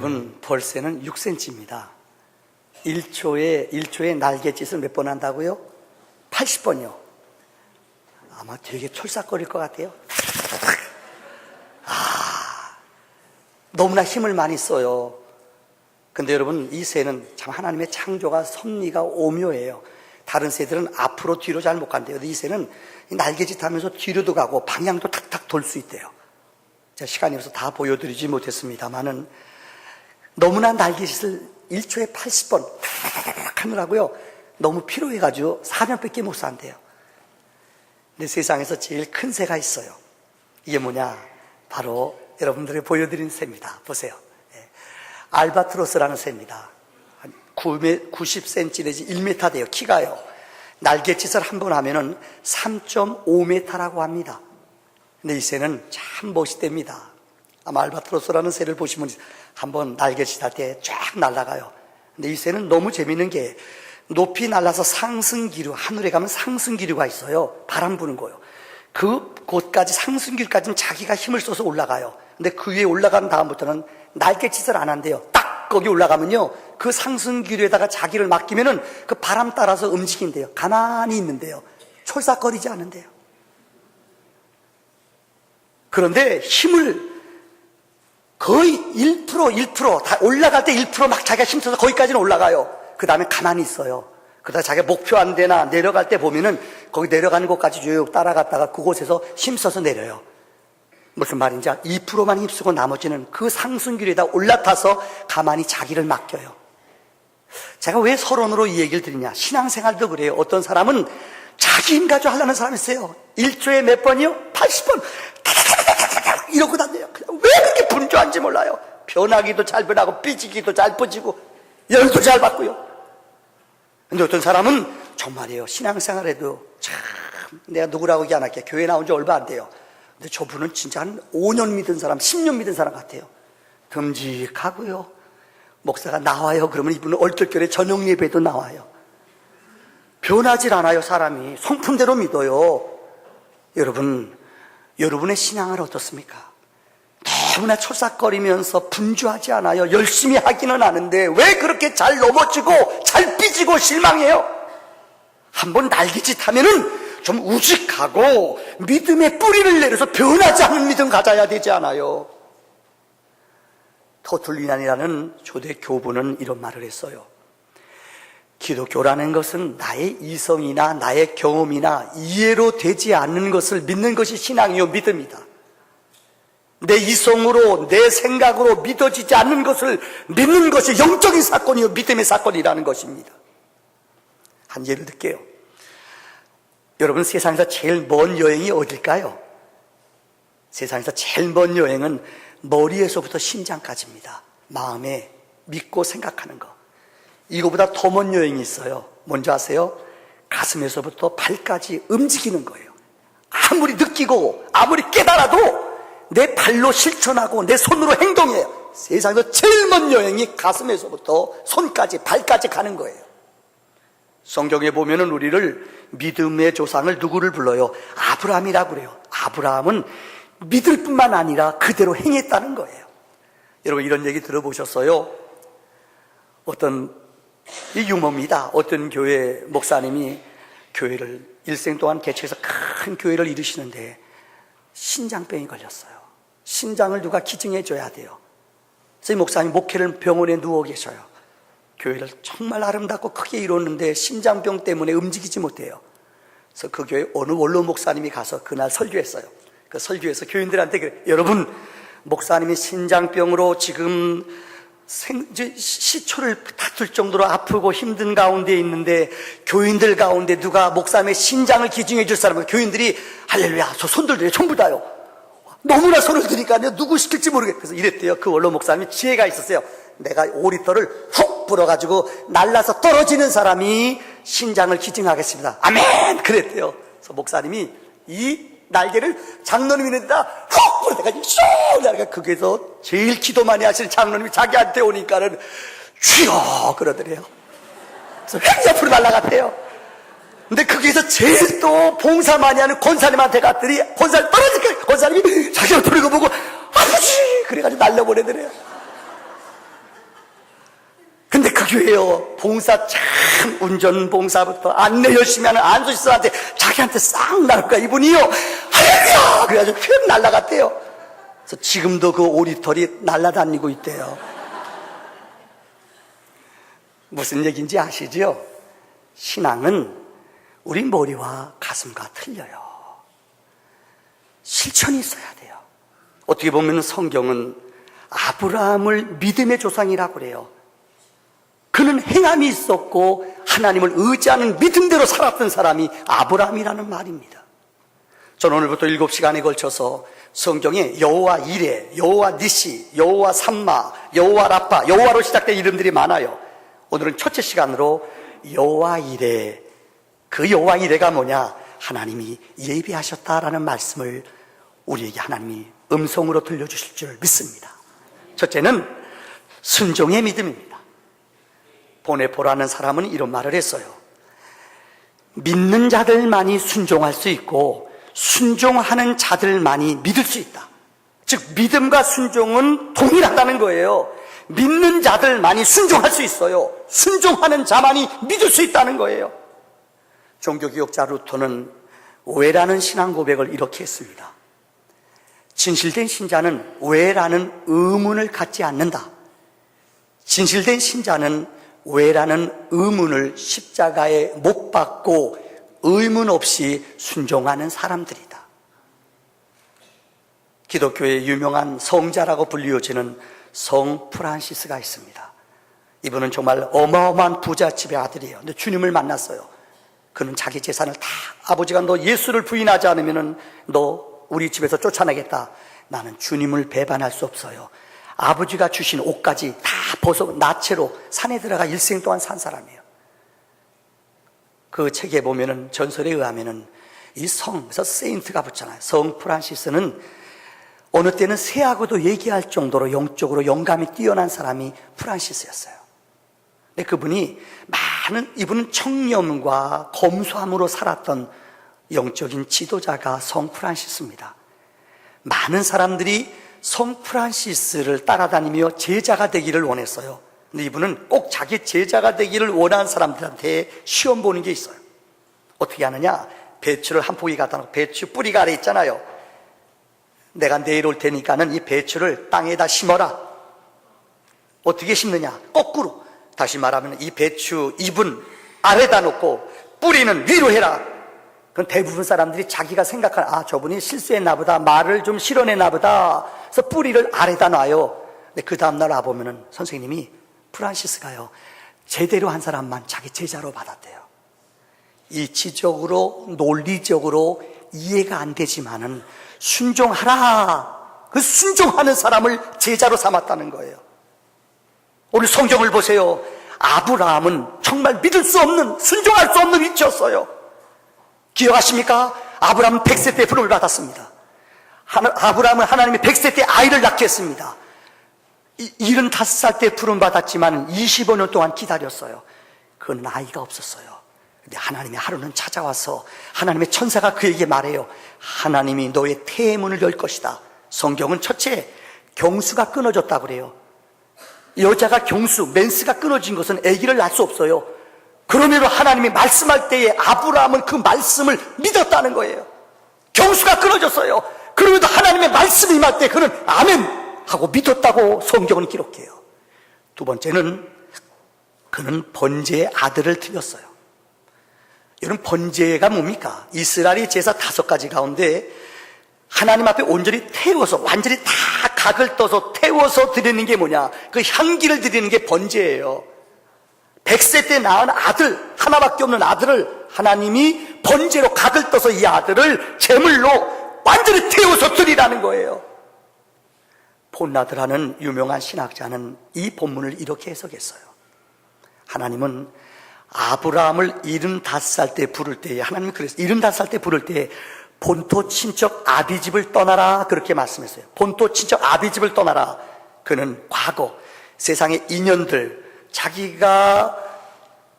여러분, 벌새는 6cm입니다. 1초에 날갯짓을 몇 번 한다고요? 80번이요. 아마 되게 촐싹거릴 것 같아요. 너무나 힘을 많이 써요. 근데 여러분, 이 새는 참 하나님의 창조가 섭리가 오묘해요. 다른 새들은 앞으로 뒤로 잘 못 간대요. 근데 이 새는 날갯짓 하면서 뒤로도 가고 방향도 탁탁 돌 수 있대요. 제가 시간이 없어서 다 보여드리지 못했습니다만은 너무나 날갯짓을 1초에 80번 탁 하느라고요. 너무 피로해가지고 4년밖에 못 산대요. 근데 세상에서 제일 큰 새가 있어요. 이게 뭐냐? 바로 여러분들이 보여드린 새입니다. 보세요. 알바트로스라는 새입니다. 한 90cm 내지 1m 돼요. 키가요. 날갯짓을 한 번 하면은 3.5m라고 합니다. 근데 이 새는 참 멋있답니다. 아마 알바트로스라는 새를 보시면 한번 날갯짓 할 때 쫙 날아가요. 근데 이 새는 너무 재밌는 게 높이 날아서 상승기류, 하늘에 가면 상승기류가 있어요. 바람 부는 거요. 그곳까지 상승기류까지는 자기가 힘을 써서 올라가요. 근데 그 위에 올라간 다음부터는 날갯짓을 안 한대요. 딱 거기 올라가면요, 그 상승기류에다가 자기를 맡기면은 그 바람 따라서 움직인대요. 가만히 있는데요. 촐싹거리지 않는데요. 그런데 힘을 거의 1% 다 올라갈 때 1% 막 자기가 힘써서 거기까지는 올라가요. 그 다음에 가만히 있어요. 그러다 자기가 목표 안 되나 내려갈 때 보면은 거기 내려가는 곳까지 쭉 따라갔다가 그곳에서 힘써서 내려요. 무슨 말인지 2%만 힘쓰고 나머지는 그 상승길에다 올라타서 가만히 자기를 맡겨요. 제가 왜 서론으로 이 얘기를 드리냐? 신앙생활도 그래요. 어떤 사람은 자기 힘 가지고 하려는 사람이 있어요. 1초에 몇 번이요? 80번 이러고 다녀요. 그냥 왜 그렇게 분주한지 몰라요. 변하기도 잘 변하고 삐지기도 잘 삐지고 열도 잘 받고요. 근데 어떤 사람은 정말이에요. 신앙생활에도 참 내가 누구라고 얘기 안 할게요. 교회 나온 지 얼마 안 돼요. 근데 저분은 진짜 한 5년 믿은 사람, 10년 믿은 사람 같아요. 듬직하고요. 목사가 나와요. 그러면 이분은 얼떨결에 저녁 예배도 나와요. 변하질 않아요. 사람이 성품대로 믿어요. 여러분, 여러분의 신앙은 어떻습니까? 너무나 촐싹거리면서 분주하지 않아요. 열심히 하기는 하는데 왜 그렇게 잘 넘어지고 잘 삐지고 실망해요? 한번 날갯짓 하면은 좀 우직하고 믿음의 뿌리를 내려서 변하지 않은 믿음 가져야 되지 않아요? 터툴리안이라는 초대 교부는 이런 말을 했어요. 기독교라는 것은 나의 이성이나 나의 경험이나 이해로 되지 않는 것을 믿는 것이 신앙이요 믿음이다. 내 이성으로 내 생각으로 믿어지지 않는 것을 믿는 것이 영적인 사건이요 믿음의 사건이라는 것입니다. 한 예를 들게요. 여러분, 세상에서 제일 먼 여행이 어딜까요? 세상에서 제일 먼 여행은 머리에서부터 심장까지입니다. 마음에 믿고 생각하는 거. 이거보다 더 먼 여행이 있어요. 뭔지 아세요? 가슴에서부터 발까지 움직이는 거예요. 아무리 느끼고 아무리 깨달아도 내 발로 실천하고 내 손으로 행동해요. 세상에서 제일 먼 여행이 가슴에서부터 손까지 발까지 가는 거예요. 성경에 보면은 우리를 믿음의 조상을 누구를 불러요? 아브라함이라고 그래요. 아브라함은 믿을 뿐만 아니라 그대로 행했다는 거예요. 여러분, 이런 얘기 들어보셨어요? 어떤 이 유머입니다. 어떤 교회 목사님이 교회를 일생 동안 개척해서 큰 교회를 이루시는데 신장병이 걸렸어요. 신장을 누가 기증해 줘야 돼요. 그래서 이 목사님 목회를 병원에 누워 계셔요. 교회를 정말 아름답고 크게 이뤘는데 신장병 때문에 움직이지 못해요. 그래서 그 교회 어느 원로 목사님이 가서 그날 설교했어요. 그 설교에서 교인들한테 그래, 여러분, 목사님이 신장병으로 지금 시초를 다툴 정도로 아프고 힘든 가운데 있는데 교인들 가운데 누가 목사님의 신장을 기증해 줄 사람은 교인들이 할렐루야, 저 손들 들여 전부 다요. 너무나 손을 드니까 내가 누구 시킬지 모르겠어요. 그래서 이랬대요. 그 원로 목사님이 지혜가 있었어요. 내가 5리터를 훅 불어가지고 날라서 떨어지는 사람이 신장을 기증하겠습니다. 아멘! 그랬대요. 그래서 목사님이 이 날개를 장로님이 있는 데다 훅 불어대가지고 슉 날아가. 거기서 제일 기도 많이 하시는 장로님이 자기한테 오니까는 쥐어 그러더래요. 그래서 휙 옆으로 날아갔대요. 근데 거기에서 제일 또 봉사 많이 하는 권사님한테 갔더니 권사님 떨어지니까 권사님이 자기를 돌리고 보고 아버지! 그래가지고 날려보내더래요. 교회요, 봉사 참, 운전 봉사부터 안내 열심히 하는 안수시설한테 자기한테 싹 나올 거야. 이분이요, 할렐루야! 그래가지고 휙 날아갔대요. 그래서 지금도 그 오리털이 날아다니고 있대요. 무슨 얘기인지 아시죠? 신앙은 우리 머리와 가슴과 틀려요. 실천이 있어야 돼요. 어떻게 보면 성경은 아브라함을 믿음의 조상이라고 그래요. 그는 행함이 있었고 하나님을 의지하는 믿음대로 살았던 사람이 아브라함이라는 말입니다. 저는 오늘부터 7시간에 걸쳐서 성경에 여호와 이레, 여호와 니시, 여호와 삼마, 여호와 라파, 여호와로 시작된 이름들이 많아요. 오늘은 첫째 시간으로 여호와 이레, 그 여호와 이레가 뭐냐? 하나님이 예비하셨다라는 말씀을 우리에게 하나님이 음성으로 들려주실 줄 믿습니다. 첫째는 순종의 믿음입니다. 보네포라는 사람은 이런 말을 했어요. 믿는 자들만이 순종할 수 있고 순종하는 자들만이 믿을 수 있다. 즉 믿음과 순종은 동일하다는 거예요. 믿는 자들만이 순종할 수 있어요. 순종하는 자만이 믿을 수 있다는 거예요. 종교개혁자 루터는 왜라는 신앙 고백을 이렇게 했습니다. 진실된 신자는 왜라는 의문을 갖지 않는다. 진실된 신자는 왜라는 의문을 십자가에 못 박고 의문 없이 순종하는 사람들이다. 기독교의 유명한 성자라고 불리워지는 성 프란시스가 있습니다. 이분은 정말 어마어마한 부잣집의 아들이에요. 근데 주님을 만났어요. 그는 자기 재산을 다, 아버지가 너 예수를 부인하지 않으면 너 우리 집에서 쫓아내겠다. 나는 주님을 배반할 수 없어요. 아버지가 주신 옷까지 다 벗어 나체로 산에 들어가 일생 동안 산 사람이에요. 그 책에 보면은 전설에 의하면은 이 성에서 세인트가 붙잖아요. 성 프란시스는 어느 때는 새하고도 얘기할 정도로 영적으로 영감이 뛰어난 사람이 프란시스였어요. 근데 그분이 이분은 청렴과 검소함으로 살았던 영적인 지도자가 성 프란시스입니다. 많은 사람들이 성 프란시스를 따라다니며 제자가 되기를 원했어요. 근데 이분은 꼭 자기 제자가 되기를 원하는 사람들한테 시험 보는 게 있어요. 어떻게 하느냐? 배추를 한 포기 갖다 놓고 배추 뿌리가 아래 있잖아요. 내가 내일 올 테니까는 이 배추를 땅에다 심어라. 어떻게 심느냐? 거꾸로. 다시 말하면 이 배추 잎은 아래다 놓고 뿌리는 위로 해라. 그럼 대부분 사람들이 자기가 생각하는, 저분이 실수했나 보다, 말을 좀 실어냈나 보다, 그래서 뿌리를 아래다 놔요. 근데 그 다음날 와보면은 선생님이 프란시스가요, 제대로 한 사람만 자기 제자로 받았대요. 이치적으로 논리적으로 이해가 안 되지만은 순종하라, 그 순종하는 사람을 제자로 삼았다는 거예요. 오늘 성경을 보세요. 아브라함은 정말 믿을 수 없는, 순종할 수 없는 위치였어요. 기억하십니까? 아브라함은 100세 때 부름을 받았습니다. 아브라함은 하나님이 100세 때 아이를 낳게 했습니다. 75살 때 부름 받았지만 25년 동안 기다렸어요. 그건 아이가 없었어요. 근데 하나님이 하루는 찾아와서 하나님의 천사가 그에게 말해요. 하나님이 너의 태문을 열 것이다. 성경은 첫째, 경수가 끊어졌다고 그래요. 여자가 경수, 멘스가 끊어진 것은 아기를 낳을 수 없어요. 그러므로 하나님이 말씀할 때에 아브라함은 그 말씀을 믿었다는 거예요. 경수가 끊어졌어요. 그러면도 하나님의 말씀이 임할 때 그는 아멘 하고 믿었다고 성경은 기록해요. 두 번째는 그는 번제의 아들을 드렸어요. 여러분, 번제가 뭡니까? 이스라엘의 제사 5가지 가운데 하나님 앞에 온전히 태워서, 완전히 다 각을 떠서 태워서 드리는 게 뭐냐? 그 향기를 드리는 게 번제예요. 100세 때 낳은 아들, 하나밖에 없는 아들을 하나님이 번제로 각을 떠서 이 아들을 제물로 완전히 태워서 드리라는 거예요. 폰라드라는 유명한 신학자는 이 본문을 이렇게 해석했어요. 하나님은 아브라함을 75살 때 부를 때에, 하나님이 그랬어요. 75살 때 부를 때에 본토 친척 아비집을 떠나라, 그렇게 말씀했어요. 본토 친척 아비집을 떠나라. 그는 과거 세상의 인연들, 자기가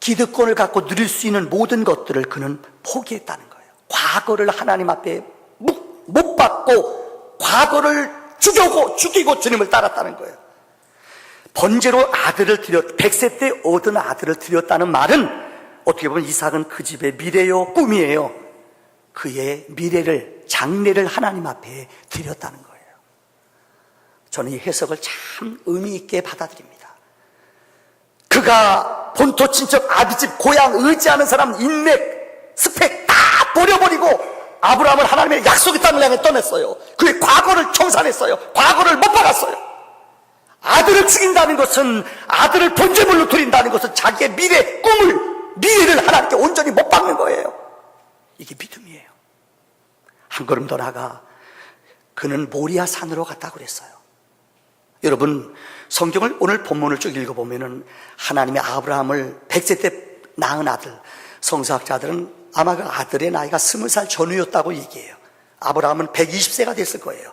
기득권을 갖고 누릴 수 있는 모든 것들을 그는 포기했다는 거예요. 과거를 하나님 앞에 못 받고 과거를 죽이고 주님을 따랐다는 거예요. 번제로 아들을 드렸, 100세 때 얻은 아들을 드렸다는 말은 어떻게 보면 이삭은 그 집의 미래요, 꿈이에요. 그의 미래를, 장래를 하나님 앞에 드렸다는 거예요. 저는 이 해석을 참 의미 있게 받아들입니다. 그가 본토 친척 아비집 고향 의지하는 사람 인맥 스펙 다 버려버리고 아브라함을 하나님의 약속의 땅을 향해 떠났어요. 그의 과거를 청산했어요. 과거를 못 박았어요. 아들을 죽인다는 것은, 아들을 번제물로 드린다는 것은 자기의 미래 꿈을, 미래를 하나님께 온전히 못 박는 거예요. 이게 믿음이에요. 한 걸음 더 나아가 그는 모리아 산으로 갔다고 그랬어요. 여러분, 성경을 오늘 본문을 쭉 읽어보면은 하나님이 아브라함을 100세 때 낳은 아들, 성서학자들은 아마 그 아들의 나이가 20살 전후였다고 얘기해요. 아브라함은 120세가 됐을 거예요.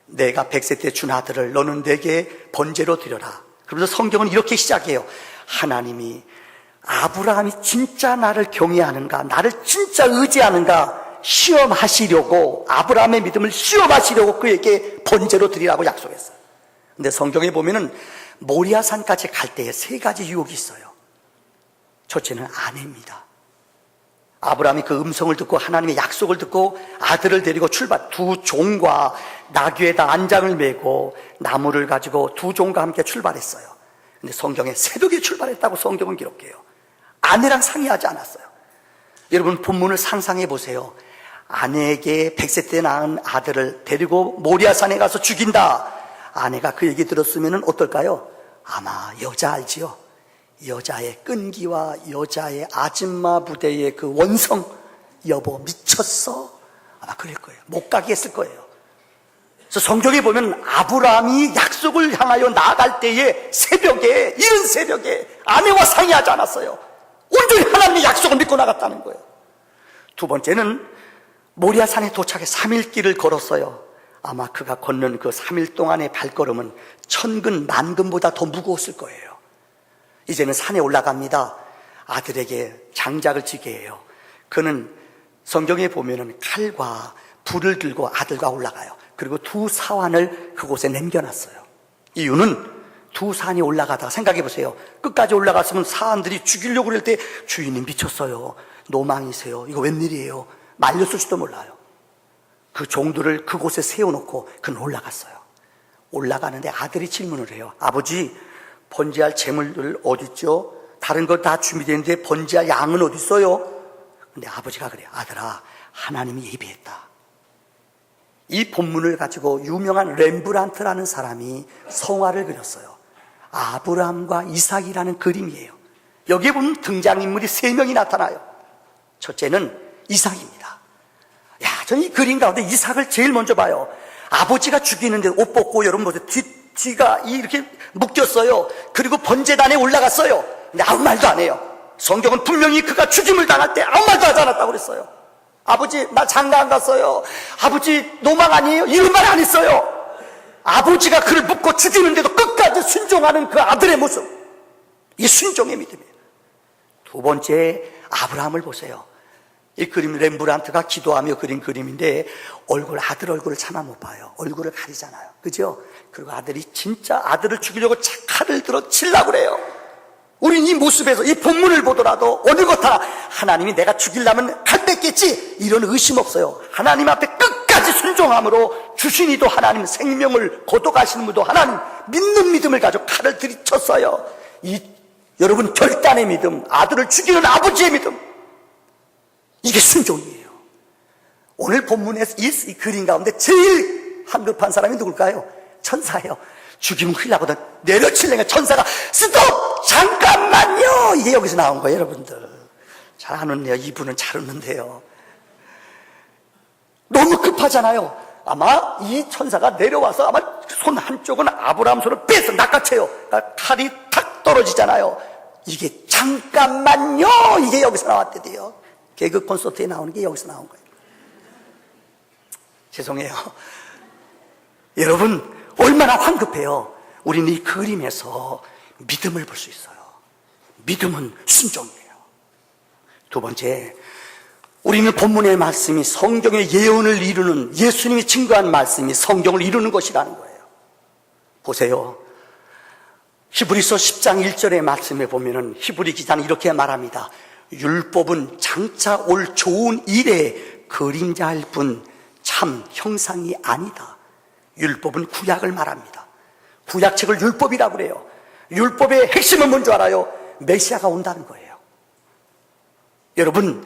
내가 100세 때 준 아들을 너는 내게 번제로 드려라. 그러면서 성경은 이렇게 시작해요. 하나님이 아브라함이 진짜 나를 경외하는가, 나를 진짜 의지하는가 시험하시려고, 아브라함의 믿음을 시험하시려고 그에게 번제로 드리라고 약속했어요. 근데 성경에 보면은 모리아산까지 갈 때에 3가지 유혹이 있어요. 첫째는 아내입니다. 아브라함이 그 음성을 듣고 하나님의 약속을 듣고 아들을 데리고 출발, 2 종과 나귀에다 안장을 메고 나무를 가지고 2 종과 함께 출발했어요. 근데 성경에 새벽에 출발했다고 성경은 기록해요. 아내랑 상의하지 않았어요. 여러분, 본문을 상상해 보세요. 아내에게 100세 때 낳은 아들을 데리고 모리아산에 가서 죽인다. 아내가 그 얘기 들었으면 어떨까요? 아마 여자 알지요? 여자의 끈기와 여자의 아줌마 부대의 그 원성, 여보 미쳤어? 아마 그럴 거예요. 못 가게 했을 거예요. 그래서 성경에 보면 아브라함이 약속을 향하여 나아갈 때에 새벽에, 이른 새벽에 아내와 상의하지 않았어요. 온전히 하나님의 약속을 믿고 나갔다는 거예요. 2 번째는 모리아산에 도착해 3일 길을 걸었어요. 아마 그가 걷는 그 3일 동안의 발걸음은 1000근, 10,000근보다 더 무거웠을 거예요. 이제는 산에 올라갑니다. 아들에게 장작을 지게 해요. 그는 성경에 보면은 칼과 불을 들고 아들과 올라가요. 그리고 2 사환을 그곳에 남겨놨어요. 이유는 2 산이 올라가다가 생각해 보세요. 끝까지 올라갔으면 사람들이 죽이려고 그럴 때 주인님 미쳤어요, 노망이세요, 이거 웬일이에요, 말렸을 수도 몰라요. 그 종들을 그곳에 세워놓고 그는 올라갔어요. 올라가는데 아들이 질문을 해요. 아버지, 번제할 재물들 어딨죠? 다른 거 다 준비되는데 번제할 양은 어딨어요? 근데 아버지가 그래요. 아들아, 하나님이 예비했다. 이 본문을 가지고 유명한 렘브란트라는 사람이 성화를 그렸어요. 아브라함과 이삭이라는 그림이에요. 여기에 보면 등장인물이 3명이 나타나요. 첫째는 이삭입니다. 야, 저는 이 그림 가운데 이삭을 제일 먼저 봐요. 아버지가 죽이는데 옷 벗고, 여러분 보세요. 뒤가 이렇게 묶였어요. 그리고 번제단에 올라갔어요. 근데 아무 말도 안 해요. 성경은 분명히 그가 죽임을 당할 때 아무 말도 하지 않았다고 그랬어요. 아버지, 나 장가 안 갔어요. 아버지, 노망 아니에요? 이런 말 안 했어요. 아버지가 그를 묶고 죽이는데도 끝까지 순종하는 그 아들의 모습, 이 순종의 믿음이에요. 2 번째, 아브라함을 보세요. 이 그림 렘브란트가 기도하며 그린 그림인데 아들 얼굴을 차마 못 봐요. 얼굴을 가리잖아요. 그죠? 그리고 아들이 진짜 아들을 죽이려고 칼을 들어 치려고 그래요. 우린 이 모습에서 이 본문을 보더라도 어느 것 하나 하나님이 내가 죽이려면 칼 뺏겠지, 이런 의심 없어요. 하나님 앞에 끝까지 순종함으로 주신 이도 하나님, 생명을 거둬가시는 분도 하나님, 믿는 믿음을 가지고 칼을 들이쳤어요. 여러분, 결단의 믿음, 아들을 죽이는 아버지의 믿음, 이게 순종이에요. 오늘 본문에서 이 그림 가운데 제일 한급한 사람이 누굴까요? 천사예요. 죽이면 큰일 나거든. 내려치려니까 천사가 스톱! 잠깐만요! 이게 여기서 나온 거예요, 여러분들. 잘 안 웃네요. 이분은 잘 웃는데요. 너무 급하잖아요. 아마 이 천사가 내려와서 아마 손 한쪽은 아브라함 손을 빼서 낚아채요. 그러니까 칼이 탁 떨어지잖아요. 이게 잠깐만요! 이게 여기서 나왔대요. 개그 콘서트에 나오는 게 여기서 나온 거예요. 죄송해요. 여러분, 얼마나 황급해요. 우리는 이 그림에서 믿음을 볼 수 있어요. 믿음은 순종이에요. 2 번째, 우리는 본문의 말씀이 성경의 예언을 이루는, 예수님이 증거한 말씀이 성경을 이루는 것이라는 거예요. 보세요. 히브리서 10장 1절의 말씀에 보면은 히브리 기자는 이렇게 말합니다. 율법은 장차 올 좋은 일의 그림자일 뿐 참 형상이 아니다. 율법은 구약을 말합니다. 구약책을 율법이라고 그래요. 율법의 핵심은 뭔지 알아요? 메시아가 온다는 거예요. 여러분,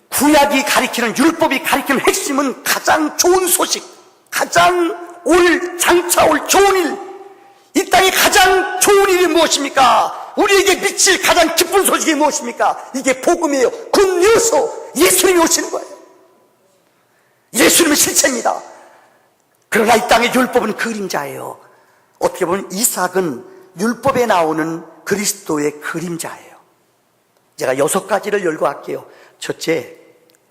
구약이 가리키는, 율법이 가리키는 핵심은 가장 좋은 소식, 가장 장차 올 좋은 일, 이 땅에 가장 좋은 일이 무엇입니까? 우리에게 미칠 가장 기쁜 소식이 무엇입니까? 이게 복음이에요. 굿뉴스, 예수님이 오시는 거예요. 예수님은 실체입니다. 그러나 이 땅의 율법은 그림자예요. 어떻게 보면 이삭은 율법에 나오는 그리스도의 그림자예요. 제가 6가지를 열거할게요. 첫째,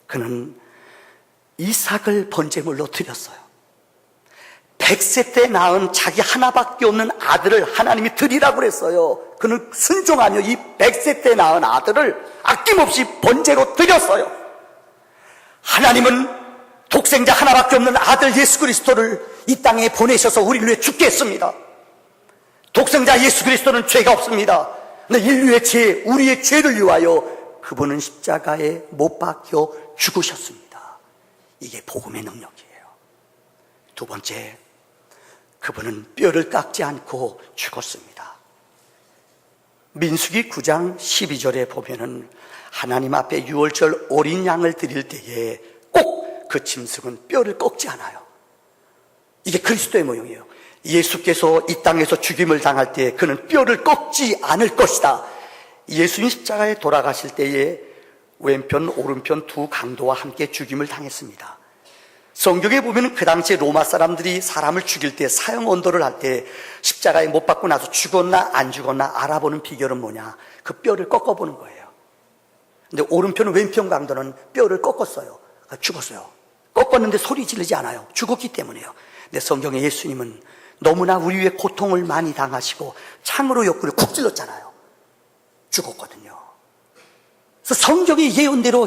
그는 이삭을 번제물로 드렸어요. 100세 때 낳은 자기 하나밖에 없는 아들을 하나님이 드리라고 그랬어요. 그는 순종하며 이 100세 때 낳은 아들을 아낌없이 번제로 드렸어요. 하나님은 독생자 하나밖에 없는 아들 예수 그리스도를 이 땅에 보내셔서 우리를 위해 죽게 했습니다. 독생자 예수 그리스도는 죄가 없습니다. 근데 인류의 죄, 우리의 죄를 위하여 그분은 십자가에 못 박혀 죽으셨습니다. 이게 복음의 능력이에요. 두 번째, 그분은 뼈를 깎지 않고 죽었습니다. 민수기 9장 12절에 보면은 하나님 앞에 유월절 어린 양을 드릴 때에 꼭 그 짐승은 뼈를 꺾지 않아요. 이게 그리스도의 모형이에요. 예수께서 이 땅에서 죽임을 당할 때 그는 뼈를 꺾지 않을 것이다. 예수님 십자가에 돌아가실 때에 왼편 오른편 두 강도와 함께 죽임을 당했습니다. 성경에 보면 그 당시에 로마 사람들이 사람을 죽일 때 사형 언도를 할 때 십자가에 못 박고 나서 죽었나 안 죽었나 알아보는 비결은 뭐냐? 그 뼈를 꺾어보는 거예요. 근데 오른편 왼편 강도는 뼈를 꺾었어요. 죽었어요. 꺾었는데 소리 지르지 않아요. 죽었기 때문에요. 근데 성경에 예수님은 너무나 우리 위해 고통을 많이 당하시고 창으로 옆구리를 쿡 찔렀잖아요. 죽었거든요. 그래서 성경의 예언대로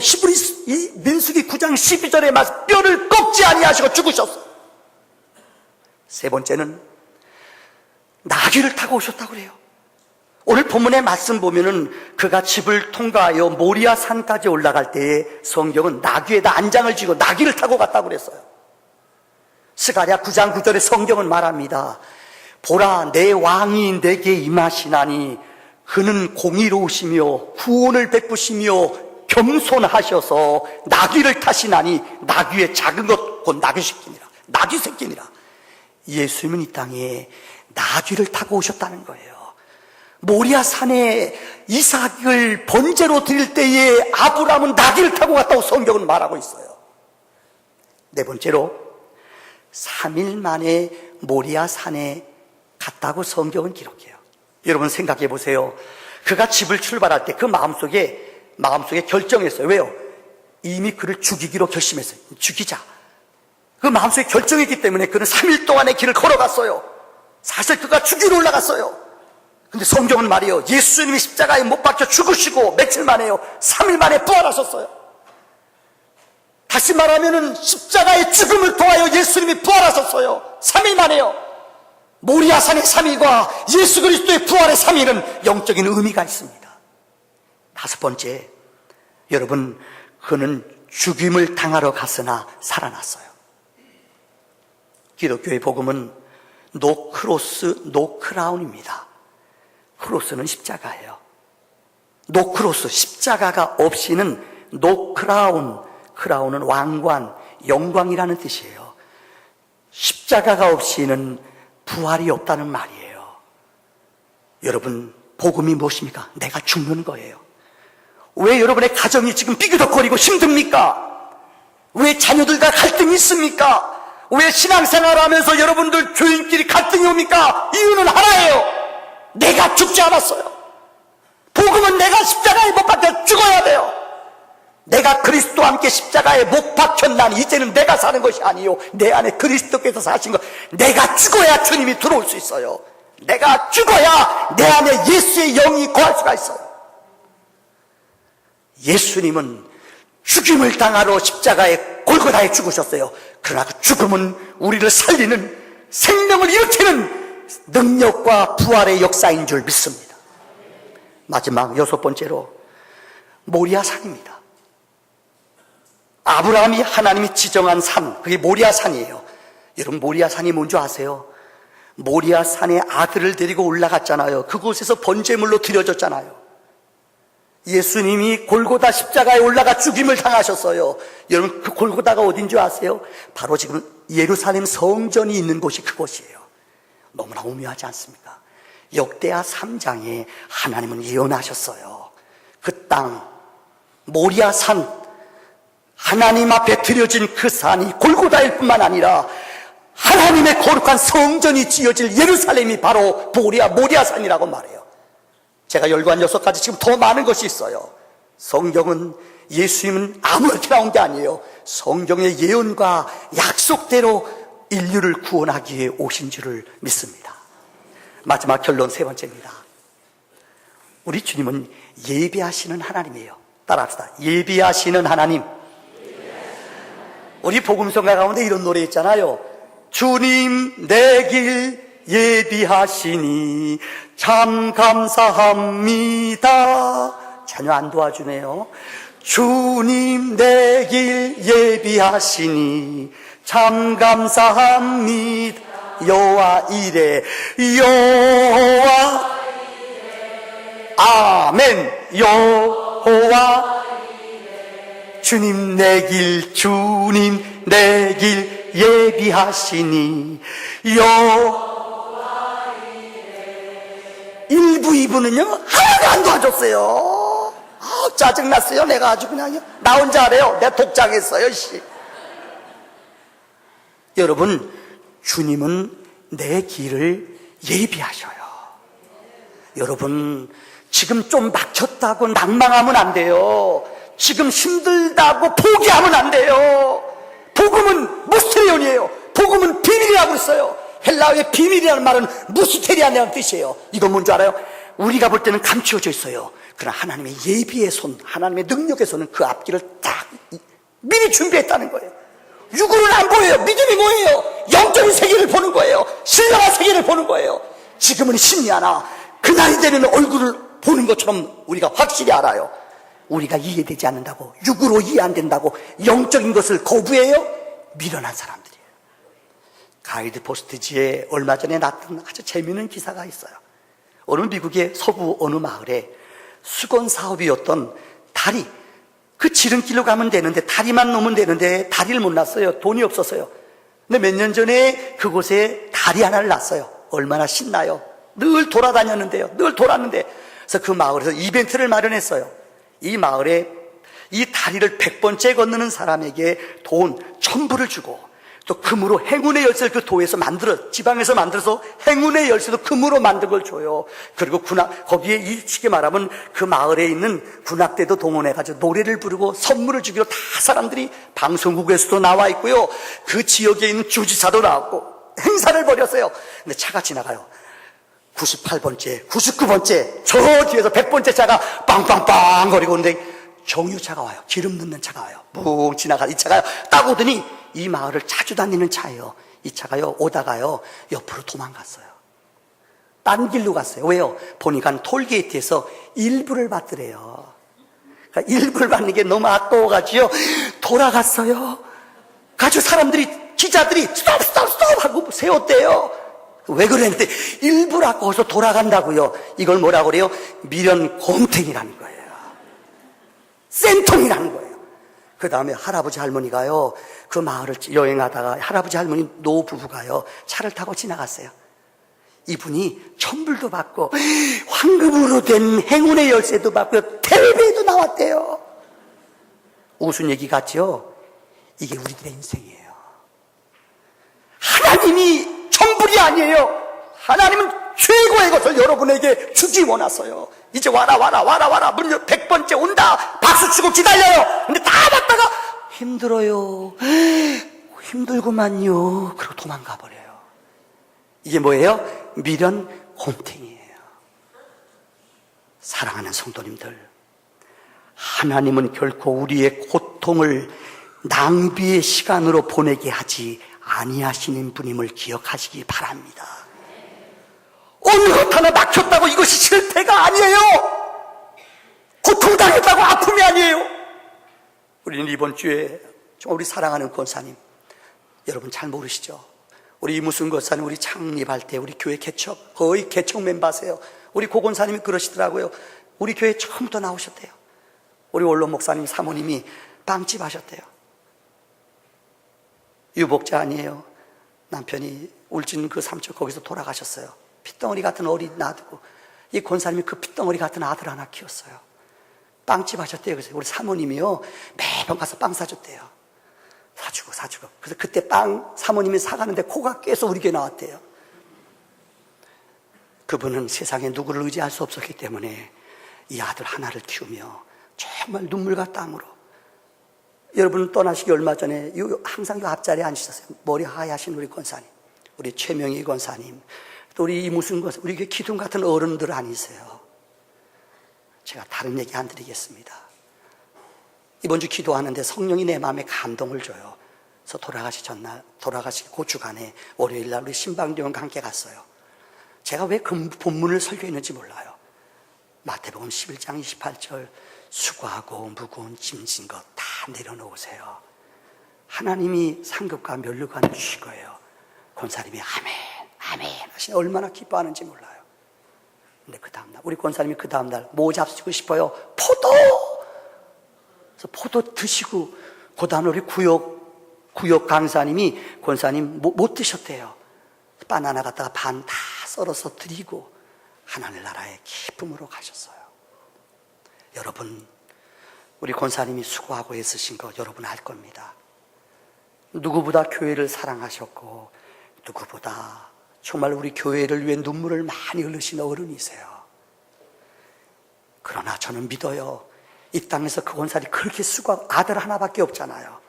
민수기 9장 12절에 말씀, 뼈를 꺾지 아니하시고 죽으셨어요. 세 번째는 나귀를 타고 오셨다고 그래요. 오늘 본문의 말씀 보면은 그가 집을 통과하여 모리아 산까지 올라갈 때에 성경은 나귀에다 안장을 쥐고 나귀를 타고 갔다고 그랬어요. 스가랴 9장 9절에 성경은 말합니다. 보라, 내 왕이 내게 임하시나니 그는 공의로우시며 구원을 베푸시며 겸손하셔서 나귀를 타시나니 나귀의 작은 것 곧 나귀 새끼니라. 나귀 새끼니라. 예수님은 이 땅에 나귀를 타고 오셨다는 거예요. 모리아 산에 이삭을 번제로 드릴 때에 아브라함은 나귀를 타고 갔다고 성경은 말하고 있어요. 네 번째로 3일 만에 모리아 산에 갔다고 성경은 기록해요. 여러분 생각해 보세요. 그가 집을 출발할 때 그 마음속에 결정했어요. 왜요? 이미 그를 죽이기로 결심했어요. 죽이자. 그 마음속에 결정했기 때문에 그는 3일 동안의 길을 걸어갔어요. 사실 그가 죽이러 올라갔어요. 근데 성경은 말이에요. 예수님이 십자가에 못 박혀 죽으시고 며칠 만에요. 3일 만에 부활하셨어요. 다시 말하면은 십자가의 죽음을 통하여 예수님이 부활하셨어요. 3일 만에요. 모리아산의 3일과 예수 그리스도의 부활의 3일은 영적인 의미가 있습니다. 다섯 번째, 여러분, 그는 죽임을 당하러 갔으나 살아났어요. 기독교의 복음은 노 크로스, 노 크라운입니다. 크로스는 십자가예요. 노 크로스, 십자가가 없이는 노 크라운, 크라운은 왕관, 영광이라는 뜻이에요. 십자가가 없이는 부활이 없다는 말이에요. 여러분, 복음이 무엇입니까? 내가 죽는 거예요. 왜 여러분의 가정이 지금 삐그덕거리고 힘듭니까? 왜 자녀들과 갈등이 있습니까? 왜 신앙생활하면서 여러분들 교인끼리 갈등이 옵니까? 이유는 하나예요. 내가 죽지 않았어요. 복음은 내가 십자가에 못 박혀 죽어야 돼요. 내가 그리스도와 함께 십자가에 못 박혔나니 이제는 내가 사는 것이 아니요 내 안에 그리스도께서 사신 것. 내가 죽어야 주님이 들어올 수 있어요. 내가 죽어야 내 안에 예수의 영이 거할 수가 있어요. 예수님은 죽임을 당하러 십자가에 골고다에 죽으셨어요. 그러나 그 죽음은 우리를 살리는, 생명을 일으키는 능력과 부활의 역사인 줄 믿습니다. 마지막 6번째로 모리아산입니다. 아브라함이 하나님이 지정한 산, 그게 모리아산이에요. 여러분, 모리아산이 뭔지 아세요? 모리아산에 아들을 데리고 올라갔잖아요. 그곳에서 번제물로 드려졌잖아요. 예수님이 골고다 십자가에 올라가 죽임을 당하셨어요. 여러분, 그 골고다가 어딘지 아세요? 바로 지금 예루살렘 성전이 있는 곳이 그곳이에요. 너무나 오묘하지 않습니까? 역대하 3장에 하나님은 예언하셨어요. 그 땅, 모리아산, 하나님 앞에 드려진 그 산이 골고다일 뿐만 아니라 하나님의 거룩한 성전이 지어질 예루살렘이 바로 모리아산이라고 말해요. 제가 열거한 6가지, 지금 더 많은 것이 있어요. 성경은, 예수님은 아무렇게 나온 게 아니에요. 성경의 예언과 약속대로 인류를 구원하기 위해 오신 줄을 믿습니다. 마지막 결론 3번째입니다. 우리 주님은 예비하시는 하나님이에요. 따라합시다. 예비하시는 하나님. 우리 복음성가 가운데 이런 노래 있잖아요. 주님 내 길 예비하시니 참 감사합니다. 전혀 안 도와주네요. 주님 내 길 예비하시니 참 감사합니다. 여호와 이레, 여호와 아멘. 여호와 주님 내 길, 주님 내 길 예비하시니 여호와 이레. 1부, 2부는요 하나도 안 도와줬어요. 짜증났어요. 내가 아주 그냥 나 혼자 하래요. 내가 독장했어요. 여러분, 주님은 내 길을 예비하셔요. 여러분, 지금 좀 막혔다고 낭망하면 안 돼요. 지금 힘들다고 포기하면 안 돼요. 복음은 무스테리온이에요. 복음은 비밀이라고 했어요. 헬라어의 비밀이라는 말은 무스테리안이라는 뜻이에요. 이건 뭔지 알아요? 우리가 볼 때는 감추어져 있어요. 그러나 하나님의 예비의 손, 하나님의 능력의 손은 그 앞길을 딱 미리 준비했다는 거예요. 육으로는 안 보여요. 믿음이 뭐예요? 영적인 세계를 보는 거예요. 신령한 세계를 보는 거예요. 지금은 심리하나 그날이 되면 얼굴을 보는 것처럼 우리가 확실히 알아요. 우리가 이해되지 않는다고, 육으로 이해 안 된다고 영적인 것을 거부해요? 미련한 사람들이에요. 가이드 포스트지에 얼마 전에 났던 아주 재미있는 기사가 있어요. 어느 미국의 서부 어느 마을에 수건 사업이었던 다리, 그 지름길로 가면 되는데 다리만 놓으면 되는데 다리를 못 놨어요. 돈이 없었어요. 근데 몇 년 전에 그곳에 다리 하나를 놨어요. 얼마나 신나요. 늘 돌아다녔는데요. 늘 돌았는데. 그래서 그 마을에서 이벤트를 마련했어요. 이 마을에 이 다리를 100번째 건너는 사람에게 돈 1000불을 주고, 또 금으로 행운의 열쇠를 그 도에서 지방에서 만들어서 행운의 열쇠도 금으로 만든 걸 줘요. 그리고 거기에 이 쉽게 말하면 그 마을에 있는 군악대도 동원해가지고 노래를 부르고 선물을 주기로 다 사람들이 방송국에서도 나와 있고요. 그 지역에 있는 주지사도 나왔고 행사를 벌였어요. 근데 차가 지나가요. 98번째, 99번째, 저 뒤에서 100번째 차가 빵빵빵 거리고 오는데 정유차가 와요. 기름 넣는 차가 와요. 뭉 지나가. 이 차가요. 딱 오더니 이 마을을 자주 다니는 차예요. 이 차가요. 오다가요. 옆으로 도망갔어요. 딴 길로 갔어요. 왜요? 보니까 톨게이트에서 일부를 받더래요. 그러니까 일부를 받는 게 너무 아까워가지고 돌아갔어요. 가지고 기자들이 스톱 하고 세웠대요. 왜 그랬는데 일부를 아까워서 돌아간다고요. 이걸 뭐라고 그래요? 미련 곰탱이라는 거예요. 센통이라는 거예요. 그 다음에 할아버지 할머니가요, 그 마을을 여행하다가 할아버지 할머니 노부부가요 차를 타고 지나갔어요. 이분이 1000불도 받고 황금으로 된 행운의 열쇠도 받고 텔레비에도 나왔대요. 무슨 얘기 같죠? 이게 우리들의 인생이에요. 하나님이 1000불이 아니에요. 하나님은 최고의 것을 여러분에게 주기 원하서요. 이제 와라 100번째 온다 박수 치고 기다려요. 근데 다 받다가 힘들어요, 힘들구만요, 그리고 도망가 버려요. 이게 뭐예요? 미련 곰탱이에요. 사랑하는 성도님들, 하나님은 결코 우리의 고통을 낭비의 시간으로 보내게 하지 아니하시는 분임을 기억하시기 바랍니다. 어느 것 하나 막혔다고 이것이 실패가 아니에요. 고통당했다고 아픔이 아니에요. 우리는 이번 주에 우리 사랑하는 권사님, 여러분 잘 모르시죠? 우리 이무순 권사님 우리 창립할 때 우리 교회 개척, 거의 개척 멤버세요. 우리 고 권사님이 그러시더라고요. 우리 교회 처음부터 나오셨대요. 우리 원로 목사님 사모님이 빵집 하셨대요. 유복자 아니에요. 남편이 울진 그 삼척 거기서 돌아가셨어요. 핏덩어리 같은 어린 놔두고 이 권사님이 그 핏덩어리 같은 아들 하나 키웠어요. 빵집 하셨대요. 그래서 우리 사모님이요 매번 가서 빵 사줬대요. 사주고 그래서 그때 빵 사모님이 사가는데 코가 깨서 우리 교회 나왔대요. 그분은 세상에 누구를 의지할 수 없었기 때문에 이 아들 하나를 키우며 정말 눈물과 땀으로, 여러분 떠나시기 얼마 전에 항상 이 앞자리에 앉으셨어요. 머리 하얗신 우리 권사님, 우리 최명희 권사님, 또 우리 이무순 권사님, 우리 기둥 같은 어른들 아니세요? 제가 다른 얘기 안 드리겠습니다. 이번 주 기도하는데 성령이 내 마음에 감동을 줘요. 그래서 돌아가시기 고주간에 월요일날 우리 신방대원과 함께 갔어요. 제가 왜 그 본문을 설교했는지 몰라요. 마태복음 11장 28절, 수고하고 무거운 짐진 것 다 내려놓으세요. 하나님이 상급과 면류관을 주실 거예요. 권사님이 아멘 아멘 하시니 얼마나 기뻐하는지 몰라요. 근데 그 다음날 우리 권사님이 그 다음날 뭐 잡수고 싶어요? 포도! 그래서 포도 드시고 고단 우리 구역 강사님이 권사님 못 드셨대요. 바나나 갖다가 반 다 썰어서 드리고 하나님 나라의 기쁨으로 가셨어요. 여러분, 우리 권사님이 수고하고 애쓰신 거 여러분 알 겁니다. 누구보다 교회를 사랑하셨고 누구보다 정말 우리 교회를 위해 눈물을 많이 흘리신 어른이세요. 그러나 저는 믿어요. 이 땅에서 그 권사님이 그렇게 수고하고 아들 하나밖에 없잖아요.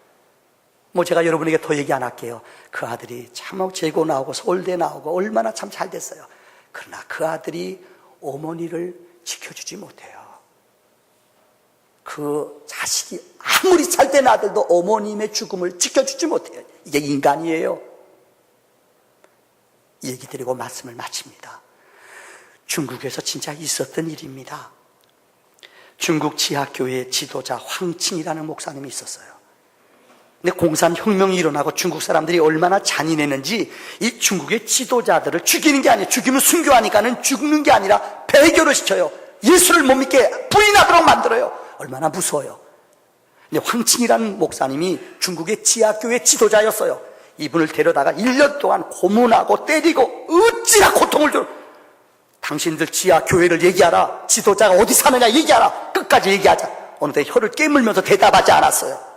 뭐 제가 여러분에게 더 얘기 안 할게요. 그 아들이 참 재고 나오고 서울대 나오고 얼마나 참 잘 됐어요. 그러나 그 아들이 어머니를 지켜주지 못해요. 그 자식이 아무리 잘된 아들도 어머님의 죽음을 지켜주지 못해요. 이게 인간이에요. 이 얘기 드리고 말씀을 마칩니다. 중국에서 진짜 있었던 일입니다. 중국 지하교회 지도자 황칭이라는 목사님이 있었어요. 근데 공산혁명이 일어나고 중국 사람들이 얼마나 잔인했는지 이 중국의 지도자들을 죽이는 게 아니에요. 죽이면 순교하니까는 죽는 게 아니라 배교를 시켜요. 예수를 못 믿게 부인하도록 만들어요. 얼마나 무서워요. 근데 황칭이라는 목사님이 중국의 지하교회 지도자였어요. 이분을 데려다가 1년 동안 고문하고 때리고 어찌나 고통을 줘. 당신들 지하교회를 얘기하라. 지도자가 어디 사느냐 얘기하라. 끝까지 얘기하자. 어느새 혀를 깨물면서 대답하지 않았어요.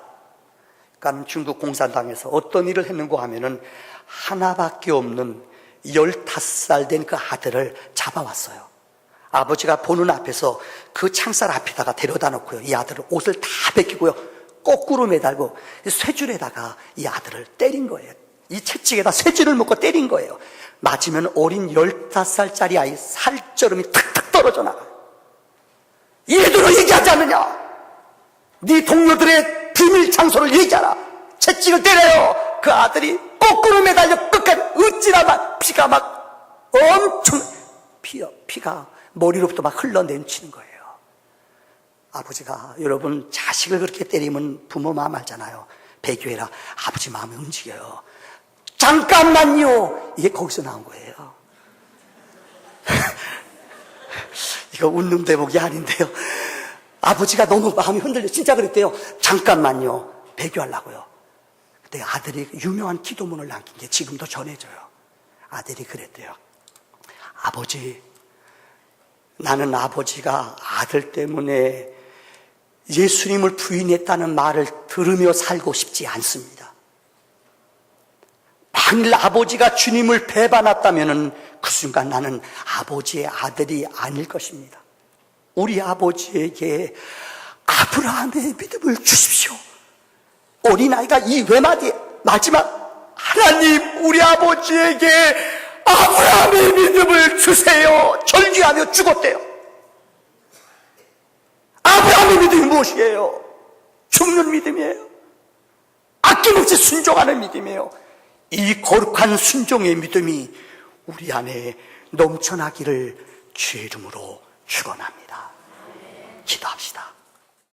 그러니까 중국 공산당에서 어떤 일을 했는가 하면은 하나밖에 없는 15살 된 그 아들을 잡아왔어요. 아버지가 보는 앞에서 그 창살 앞에다가 데려다 놓고요. 이 아들을 옷을 다 벗기고요. 거꾸로 매달고 쇠줄에다가 이 아들을 때린 거예요. 이 채찍에다 쇠줄을 묶고 때린 거예요. 맞으면 어린 15살짜리 아이 살점이 탁탁 떨어져 나가요. 이래도 얘기하지 않느냐? 네 동료들의 비밀 장소를 얘기하라. 채찍을 때려요. 그 아들이 거꾸로 매달려 끝까지 어찌나 막 피가 막 엄청 피가 머리로부터 막 흘러내치는 거예요. 아버지가, 여러분 자식을 그렇게 때리면 부모 마음 알잖아요. 배교해라. 아버지 마음이 움직여요. 잠깐만요. 이게 거기서 나온 거예요. 이거 웃는 대목이 아닌데요. 아버지가 너무 마음이 흔들려. 진짜 그랬대요. 잠깐만요. 배교하려고요. 근데 아들이 유명한 기도문을 남긴 게 지금도 전해져요. 아들이 그랬대요. 아버지, 나는 아버지가 아들 때문에 예수님을 부인했다는 말을 들으며 살고 싶지 않습니다. 만일 아버지가 주님을 배반했다면 그 순간 나는 아버지의 아들이 아닐 것입니다. 우리 아버지에게 아브라함의 믿음을 주십시오. 어린아이가 이 외마디 마지막, 하나님 우리 아버지에게 아브라함의 믿음을 주세요. 절규하며 죽었대요. 아브라함의 믿음이 무엇이에요? 죽는 믿음이에요. 아낌없이 순종하는 믿음이에요. 이 거룩한 순종의 믿음이 우리 안에 넘쳐나기를 주의 이름으로 축원합니다. 기도합시다.